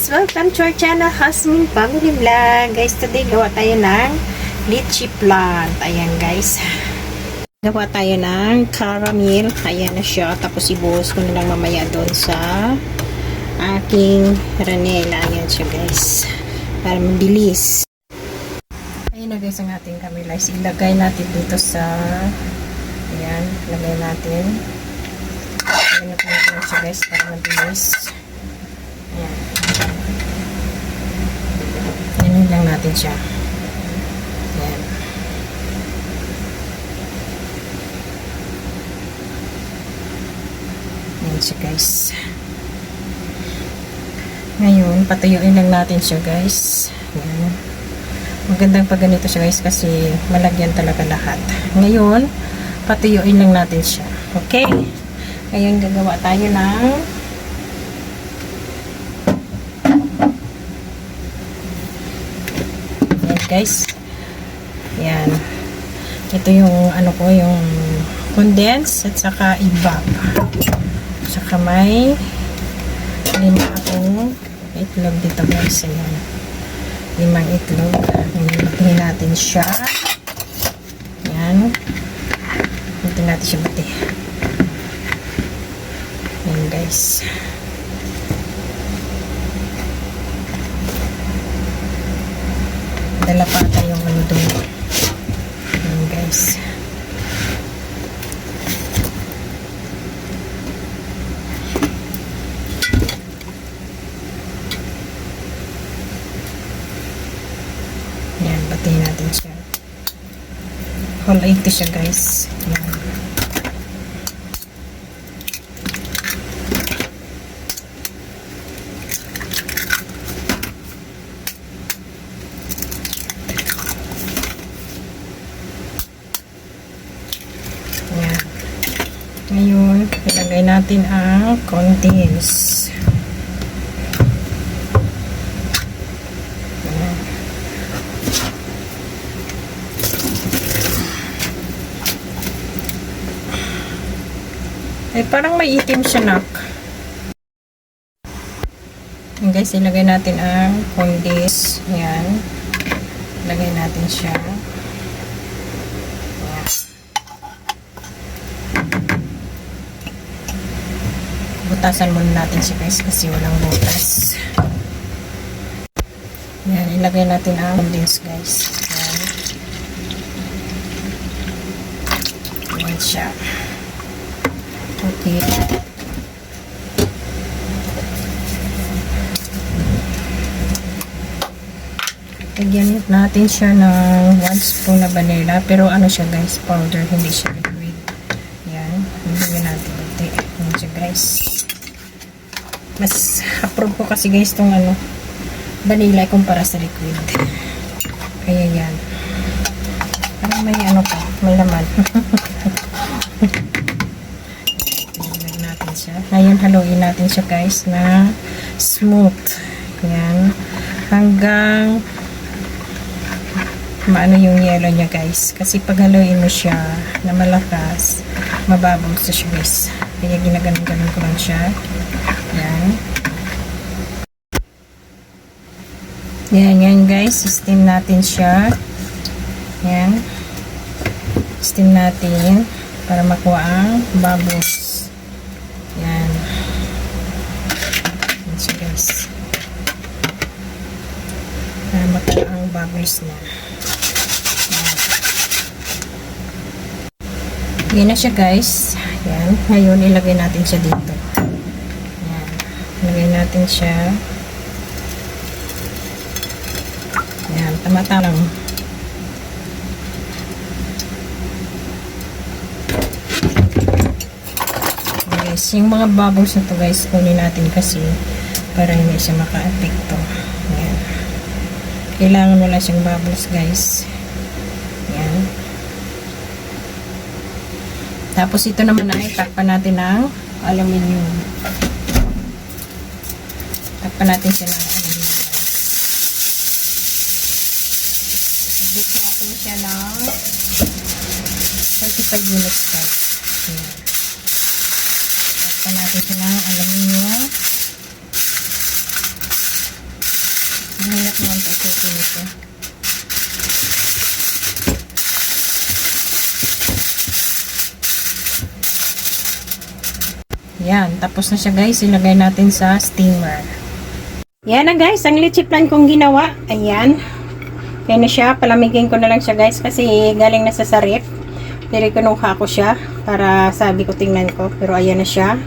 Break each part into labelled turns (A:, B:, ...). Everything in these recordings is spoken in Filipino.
A: guys! Welcome to our channel, Hasmin Family Vlog. Guys, today gawa tayo ng lychee plant. Ayan guys. Gawa tayo ng caramel. Ayan na siya. Tapos ibuhos ko na lang mamaya doon sa aking ranela. Ayan siya guys. Para mabilis. Ayan na guys ang ating caramelize. Ilagay natin dito sa ayan. Ilagay natin. Ayan na po siya guys para mabilis. Ayan. Ayan lang natin siya. Ayan. Ayan siya guys. Ngayon, patuyuin lang natin siya guys. Ayan. Magandang pag ganito siya guys kasi malagyan talaga lahat. Ngayon, patuyuin lang natin siya. Okay? Ngayon, gagawa tayo ng guys. Yan. Ito yung ano ko, yung condense at saka ibab. Saka may 5 akong itlog dito guys. Ayan. 5 itlog. Batiin natin siya. Yan. Batiin natin siya bati. Yan guys. Dala pa tayong ano doon. Ayan guys. Ayan, batiin natin siya. Whole 80 siya guys. Ayan. Ngayon, ilagay natin ang contents. Ayan. Eh, parang may itim siya nak. Ayan guys, ilagay natin ang contents. Ayan. Ilagay natin siya. Butasan muna natin siya guys kasi walang butas. Yan, ilagay natin ang condense guys. Yan. Yan siya. Okay. Lagyan natin siya ng 1 spoon na vanilla. Pero ano siya guys, powder, hindi siya liquid. Yan. Lagyan natin ito. Yan siya guys. Mas approve ko kasi guys itong ano, vanilla kumpara sa liquid. Kaya yan. Parang may ano pa, may laman. Ilagay natin siya. Ngayon haluin natin siya guys na smooth. Yan. Hanggang maano yung yellow niya guys. Kasi pag haluin mo siya na malakas, mababaw sa siya guys. Kaya ginaganon-ganon ko lang siya. Yan. Yan guys. Steam natin siya. Yan. Steam natin para makuha ang bubbles. Yan. Yan siya guys. Para makuha ang bubbles na. Yan na siya guys. Yan. Ngayon ilagay natin siya dito. Lagay natin siya. Ayan, tamata lang. Guys, yung mga bubbles na to guys, kunin natin kasi para hindi siya maka-epekto. Ayan. Kailangan wala siyang bubbles guys. Ayan. Tapos ito naman ay takpan natin ng aluminum. Takpan natin siya ng aluminum. Bake natin siya ng 35 minutes guys. Ayan. Takpan natin siya ng aluminum. Mahirap naman pagkutin ito. Yan, tapos na siya guys. Ilagay natin sa steamer. Yan na guys, ang leche plan kong ginawa. Ayan. Yan na siya. Palamigin ko na lang siya guys kasi galing na sa sarip. Pero kinuha ko siya para sabi ko tingnan ko. Pero ayan na siya.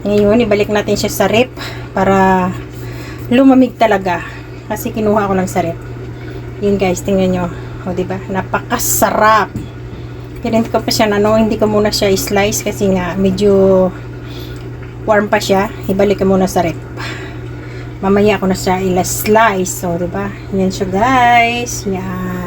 A: Ngayon, ibalik natin siya sa rep para lumamig talaga. Kasi kinuha ko lang sa rep. Yun guys, tingnan nyo. O diba? Napakasarap. Pero hindi ko pa siya hindi ko muna siya slice kasi nga medyo warm pa siya. Ibalik ko muna sa rep. Mamaya ko na siya i-slice. So, diba? Yan siya guys. Yan.